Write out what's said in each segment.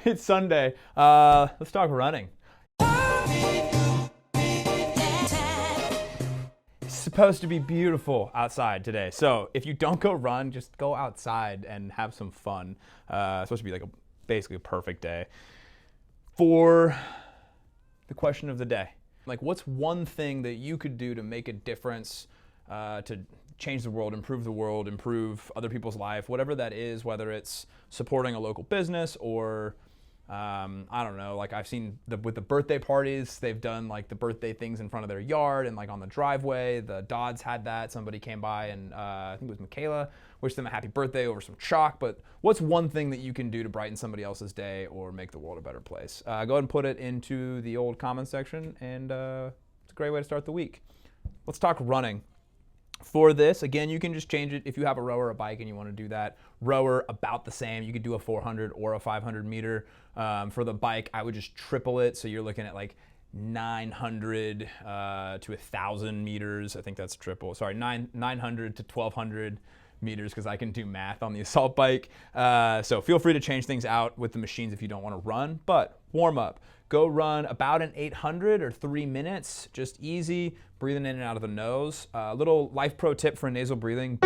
It's Sunday. Let's talk running. It's supposed to be beautiful outside today. So if you don't go run, just go outside and have some fun. It's supposed to be like basically a perfect day. For the question of the day, like what's one thing that you could do to make a difference, to change the world, improve other people's life, whatever that is, whether it's supporting a local business or I don't know, like I've seen with the birthday parties, they've done like the birthday things in front of their yard and like on the driveway. The Dodds had that. Somebody came by and I think it was Michaela, wished them a happy birthday over some chalk. But what's one thing that you can do to brighten somebody else's day or make the world a better place? Go ahead and put it into the old comment section, and it's a great way to start the week. Let's talk running. For this, again, you can just change it if you have a rower or a bike and you want to do that. Rower, about the same. You could do a 400 or a 500 meter. For the bike, I would just triple it. So you're looking at like 900 to 1,000 meters. I think that's triple. Sorry, 900 to 1,200 meters because I can do math on the assault bike. So feel free to change things out with the machines if you don't want to run. But warm up. Go run about an 800 or 3 minutes, just easy, breathing in and out of the nose. Little life pro tip for nasal breathing.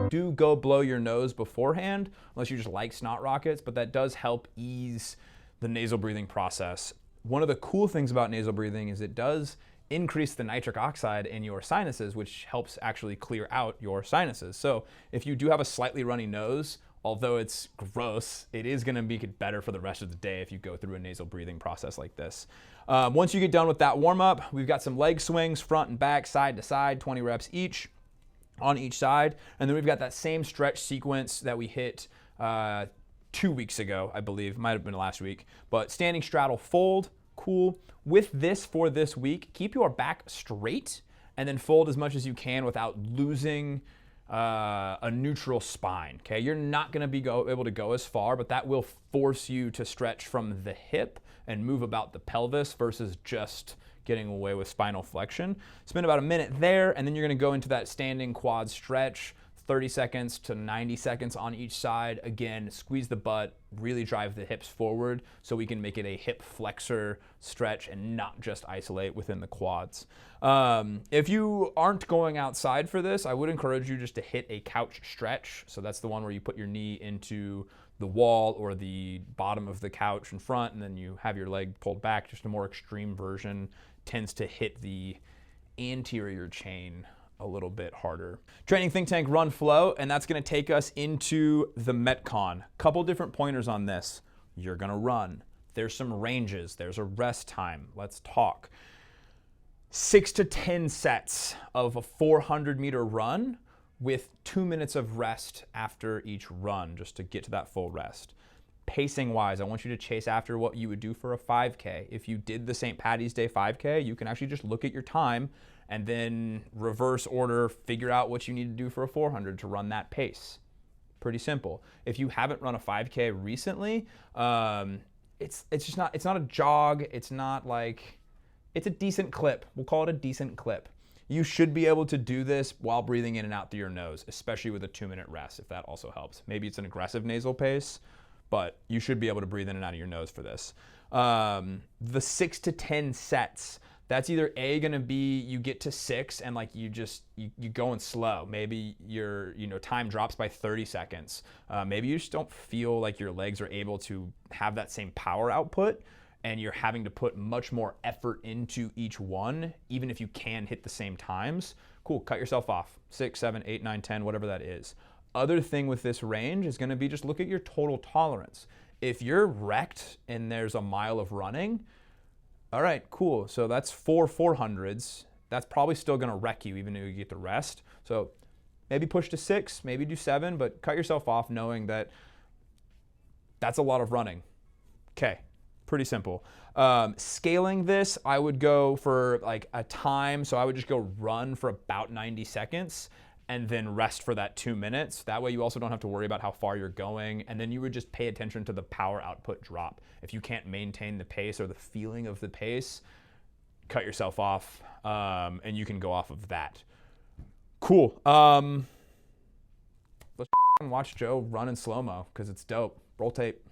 Do go blow your nose beforehand, unless you just like snot rockets, but that does help ease the nasal breathing process. One of the cool things about nasal breathing is it does increase the nitric oxide in your sinuses, which helps actually clear out your sinuses. So if you do have a slightly runny nose, although it's gross, it is going to make it better for the rest of the day if you go through a nasal breathing process like this. Once you get done with that warm-up, we've got some leg swings, front and back, side to side, 20 reps each on each side. And then we've got that same stretch sequence that we hit 2 weeks ago, I believe. Might have been last week. But standing straddle fold, cool. With this for this week, keep your back straight and then fold as much as you can without losing a neutral spine. Okay, you're not going to be able to go as far, but that will force you to stretch from the hip and move about the pelvis versus just getting away with spinal flexion. Spend about a minute there, and then you're going to go into that standing quad stretch, 30 seconds to 90 seconds on each side. Again, squeeze the butt, really drive the hips forward so we can make it a hip flexor stretch and not just isolate within the quads. If you aren't going outside for this, I would encourage you just to hit a couch stretch. So that's the one where you put your knee into the wall or the bottom of the couch in front, and then you have your leg pulled back. Just a more extreme version tends to hit the anterior chain a little bit harder. Training Think Tank Run Flow, and that's gonna take us into the Metcon. Couple different pointers on this. You're gonna run. There's some ranges, there's a rest time. Let's talk. 6 to 10 sets of a 400-meter run with 2 minutes of rest after each run, just to get to that full rest. Pacing wise, I want you to chase after what you would do for a 5K. If you did the St. Patty's Day 5K, you can actually just look at your time and then reverse order, figure out what you need to do for a 400 to run that pace. Pretty simple. If you haven't run a 5K recently, it's not a jog. It's not like, it's a decent clip. We'll call it a decent clip. You should be able to do this while breathing in and out through your nose, especially with a 2-minute rest, if that also helps. Maybe it's an aggressive nasal pace, but you should be able to breathe in and out of your nose for this. The 6 to 10 sets, that's either going to be you get to 6 and like you going slow. Maybe your time drops by 30 seconds. Maybe you just don't feel like your legs are able to have that same power output, and you're having to put much more effort into each one, even if you can hit the same times. Cool, cut yourself off. 6, 7, 8, 9, 10, whatever that is. Other thing with this range is going to be just look at your total tolerance. If you're wrecked and there's a mile of running, all right, cool. So that's 4 400s. That's probably still going to wreck you even if you get the rest. So maybe push to 6, maybe do 7, but cut yourself off knowing that that's a lot of running. Okay, pretty simple. Scaling this, I would go for like a time. So I would just go run for about 90 seconds and then rest for that 2 minutes. That way you also don't have to worry about how far you're going. And then you would just pay attention to the power output drop. If you can't maintain the pace or the feeling of the pace, cut yourself off, and you can go off of that. Cool. Let's watch Joe run in slow-mo because it's dope. Roll tape.